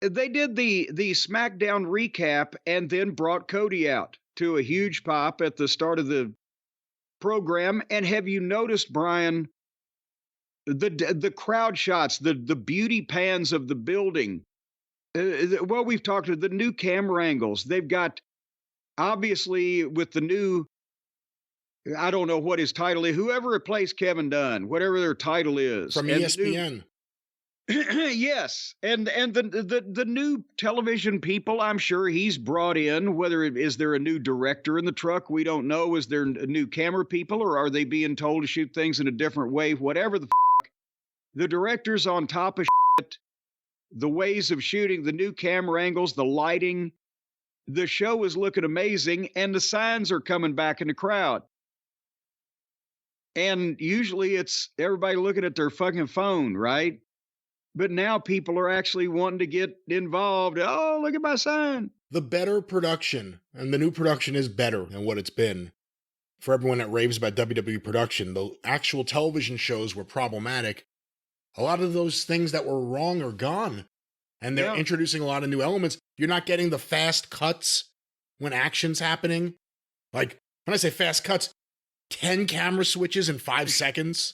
They did the SmackDown recap and then brought Cody out to a huge pop at the start of the program. And have you noticed, Brian, the crowd shots, the beauty pans of the building? Well, we've talked to the new camera angles. They've got, obviously, with the new, I don't know what his title is, whoever replaced Kevin Dunn, whatever their title is. From ESPN. Yes. And the new television people, I'm sure he's brought in, whether is there a new director in the truck? We don't know. Is there new camera people, or are they being told to shoot things in a different way? Whatever the director's on top of shit, the ways of shooting, the new camera angles, the lighting, the show is looking amazing, and the signs are coming back in the crowd. And usually it's everybody looking at their fucking phone, right? But now people are actually wanting to get involved. Oh, look at my sign. The better production, and the new production is better than what it's been. For everyone that raves about WWE production, the actual television shows were problematic. A lot of those things that were wrong are gone. And they're introducing a lot of new elements. You're not getting the fast cuts when action's happening. Like, when I say fast cuts, 10 camera switches in 5 seconds.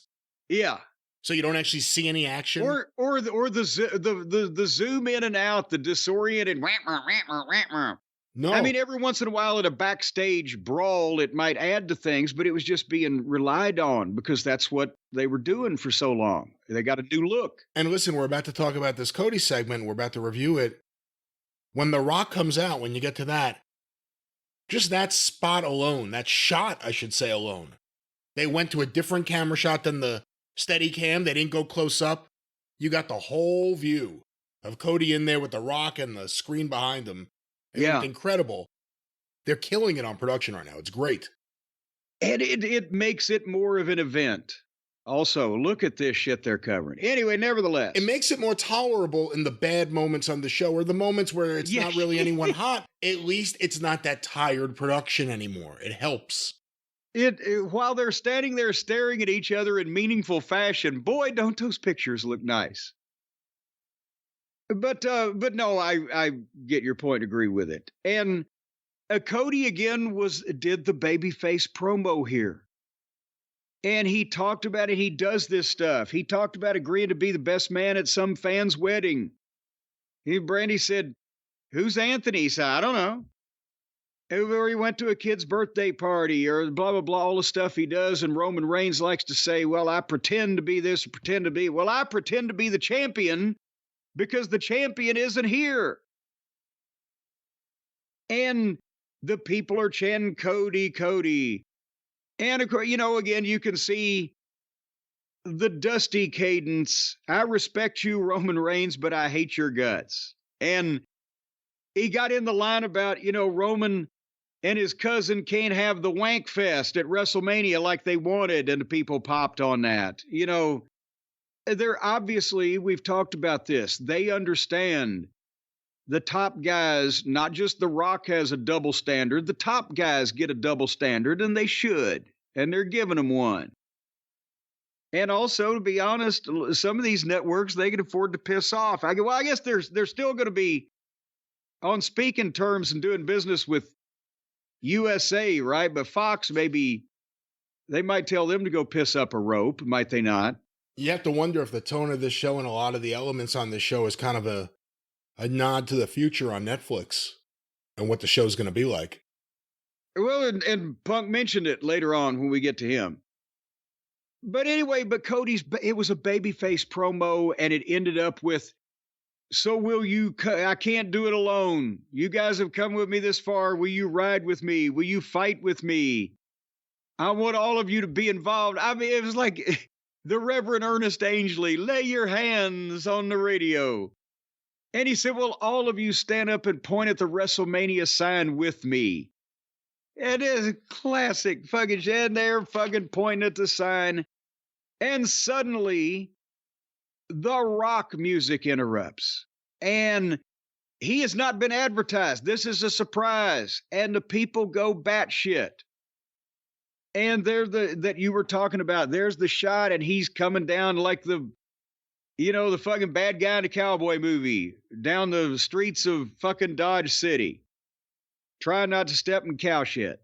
Yeah. So you don't actually see any action. Or the zoom in and out, the disoriented. No. I mean, every once in a while at a backstage brawl, it might add to things, but it was just being relied on because that's what they were doing for so long. They got a new look. And listen, we're about to talk about this Cody segment. We're about to review it. When The Rock comes out, when you get to that, just that spot alone, that shot, I should say, alone. They went to a different camera shot than the steady cam. They didn't go close up. You got the whole view of Cody in there with The Rock and the screen behind him. It looked incredible. They're killing it on production right now. It's great. And it makes it more of an event. Also, look at this shit they're covering. Anyway, nevertheless. It makes it more tolerable in the bad moments on the show, or the moments where it's not really anyone hot. At least it's not that tired production anymore. It helps. While they're standing there staring at each other in meaningful fashion, boy, don't those pictures look nice. But no, I get your point, agree with it. And Cody again did the babyface promo here. And he talked about it. He does this stuff. He talked about agreeing to be the best man at some fan's wedding. Brandy said, "Who's Anthony?" He said, "I don't know." Or he went to a kid's birthday party or blah, blah, blah, all the stuff he does. And Roman Reigns likes to say, well, I pretend to be this, pretend to be. Well, I pretend to be the champion because the champion isn't here. And the people are chanting, Cody, Cody. And, of course, again, you can see the dusty cadence. I respect you, Roman Reigns, but I hate your guts. And he got in the line about, Roman and his cousin can't have the wank fest at WrestleMania like they wanted, and the people popped on that. They're obviously, we've talked about this, they understand the top guys, not just The Rock has a double standard, the top guys get a double standard, and they should, and they're giving them one. And also, to be honest, some of these networks, they can afford to piss off. I guess they're still going to be on speaking terms and doing business with USA, right? But Fox, maybe they might tell them to go piss up a rope, might they not? You have to wonder if the tone of this show and a lot of the elements on this show is kind of a nod to the future on Netflix and what the show's going to be like. Well, and Punk mentioned it later on when we get to him. But anyway, it was a babyface promo, and it ended up with, so will you, I can't do it alone. You guys have come with me this far. Will you ride with me? Will you fight with me? I want all of you to be involved. I mean, it was like the Reverend Ernest Angley, lay your hands on the radio. And he said, well, all of you stand up and point at the WrestleMania sign with me. It is a classic fucking shit. And they're fucking pointing at the sign. And suddenly, the Rock music interrupts. And he has not been advertised. This is a surprise. And the people go batshit. And they're that you were talking about. There's the shot, and he's coming down like the You know, the fucking bad guy in a cowboy movie down the streets of fucking Dodge City, trying not to step in cow shit.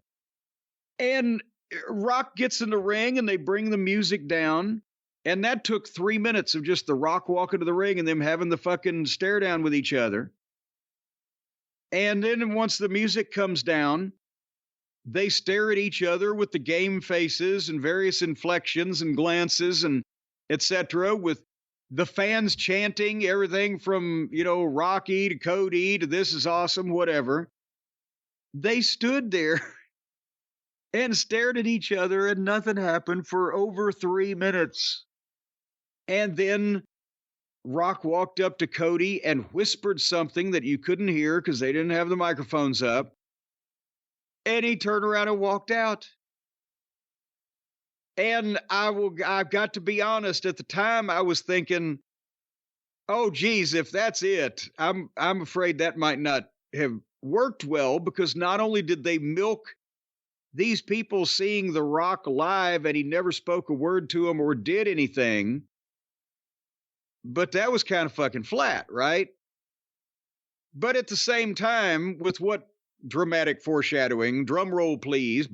And Rock gets in the ring and they bring the music down. And that took 3 minutes of just the Rock walking to the ring and them having the fucking stare down with each other. And then once the music comes down, they stare at each other with the game faces and various inflections and glances and etc. with the fans chanting everything from, you know, Rocky to Cody to this is awesome, whatever. They stood there and stared at each other and nothing happened for over 3 minutes. And then Rock walked up to Cody and whispered something that you couldn't hear because they didn't have the microphones up. And he turned around and walked out. And I've got to be honest, at the time I was thinking, oh geez, if that's it, I'm afraid that might not have worked well, because not only did they milk these people seeing The Rock live and he never spoke a word to them or did anything, but that was kind of fucking flat, right? But at the same time, with what dramatic foreshadowing, drum roll please,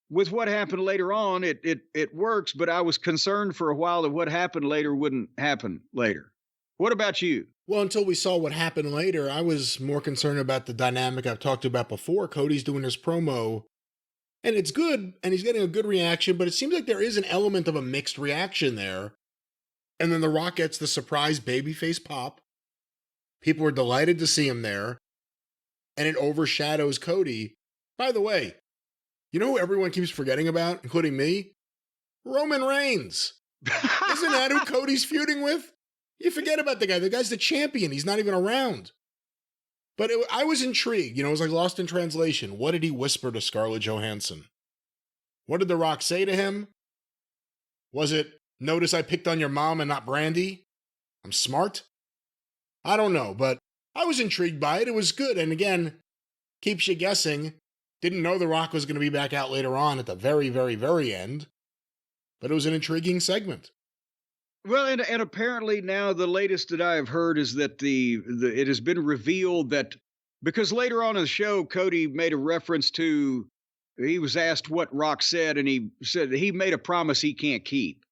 with what happened later on, it works, but I was concerned for a while that what happened later wouldn't happen later. What about you? Well, until we saw what happened later, I was more concerned about the dynamic I've talked about before. Cody's doing his promo, and it's good, and he's getting a good reaction, but it seems like there is an element of a mixed reaction there. And then The Rock gets the surprise babyface pop. People are delighted to see him there, and it overshadows Cody. By the way, you know who everyone keeps forgetting about, including me? Roman Reigns. Isn't that who Cody's feuding with? You forget about the guy. The guy's the champion. He's not even around. But I was intrigued. You know, it was like lost in translation. What did he whisper to Scarlett Johansson? What did The Rock say to him? Was it, notice I picked on your mom and not Brandy? I'm smart? I don't know, but I was intrigued by it. It was good. And again, keeps you guessing. Didn't know The Rock was going to be back out later on at the very, very, very end. But it was an intriguing segment. Well, and apparently now the latest that I have heard is that it has been revealed that, because later on in the show, Cody made a reference to, he was asked what Rock said, and he said he made a promise he can't keep.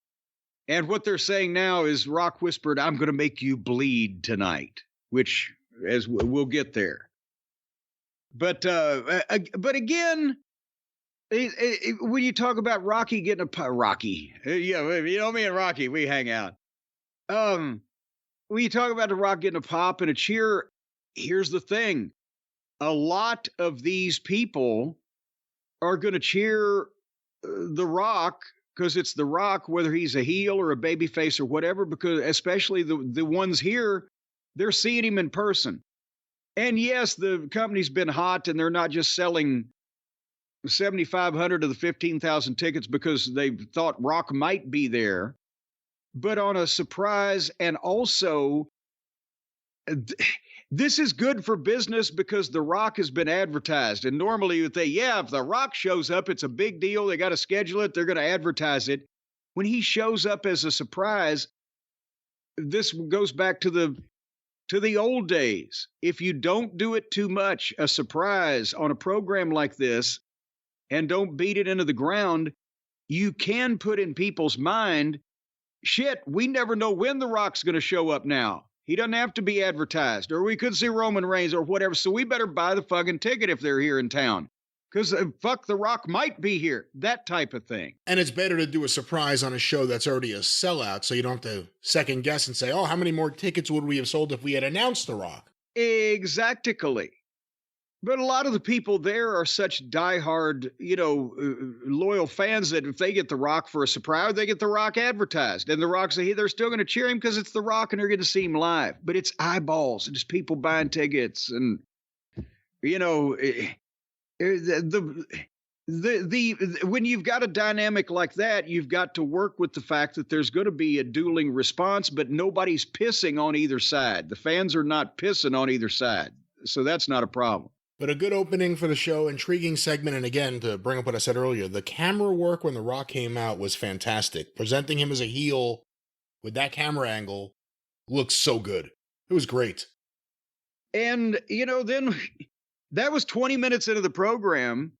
And what they're saying now is Rock whispered, I'm going to make you bleed tonight, which, as we'll get there. But again, when you talk about Rocky getting Rocky, yeah, you know, me and Rocky, we hang out. When you talk about The Rock getting a pop and a cheer, here's the thing. A lot of these people are going to cheer The Rock because it's The Rock, whether he's a heel or a babyface or whatever, because especially the ones here, they're seeing him in person. And yes, the company's been hot and they're not just selling 7,500 of the 15,000 tickets because they thought Rock might be there, but on a surprise. And also, this is good for business because The Rock has been advertised. And normally you think, yeah, if The Rock shows up, it's a big deal. They got to schedule it. They're going to advertise it. When he shows up as a surprise, this goes back to the old days. If you don't do it too much, a surprise on a program like this, and don't beat it into the ground, you can put in people's mind, shit, we never know when The Rock's going to show up now. He doesn't have to be advertised, or we could see Roman Reigns or whatever, so we better buy the fucking ticket if they're here in town. Because fuck, The Rock might be here. That type of thing. And it's better to do a surprise on a show that's already a sellout, so you don't have to second guess and say, oh, how many more tickets would we have sold if we had announced The Rock? Exactly. But a lot of the people there are such diehard, loyal fans that if they get The Rock for a surprise, they get The Rock advertised. And The Rock say, hey, they're still going to cheer him because it's The Rock and they're going to see him live. But it's eyeballs. It's people buying tickets. And, when you've got a dynamic like that, you've got to work with the fact that there's going to be a dueling response, but nobody's pissing on either side. The fans are not pissing on either side. So that's not a problem. But a good opening for the show, intriguing segment, and again, to bring up what I said earlier, the camera work when The Rock came out was fantastic. Presenting him as a heel with that camera angle looks so good. It was great. And, then that was 20 minutes into the program.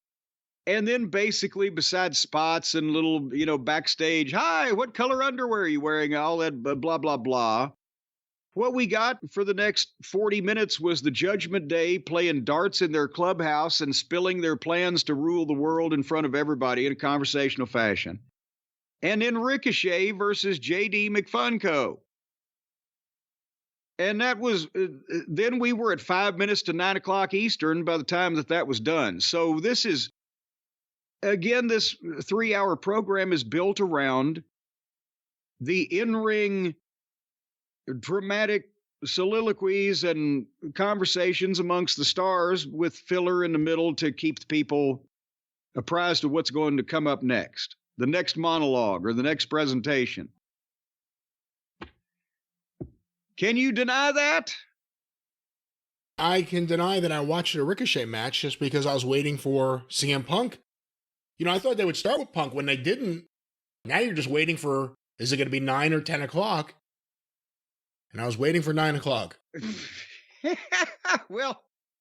And then basically, besides spots and little, backstage, hi, what color underwear are you wearing? All that blah, blah, blah. What we got for the next 40 minutes was the Judgment Day playing darts in their clubhouse and spilling their plans to rule the world in front of everybody in a conversational fashion. And then Ricochet versus JD McFunco. And that was, then we were at 5 minutes to 9 o'clock Eastern by the time that was done. So this is, again, this 3-hour program is built around the in-ring dramatic soliloquies and conversations amongst the stars with filler in the middle to keep the people apprised of what's going to come up next, the next monologue or the next presentation. Can you deny that? I can deny that I watched a Ricochet match just because I was waiting for CM Punk. I thought they would start with Punk when they didn't. Now you're just waiting for, is it going to be 9 or 10 o'clock? And I was waiting for 9 o'clock. Well,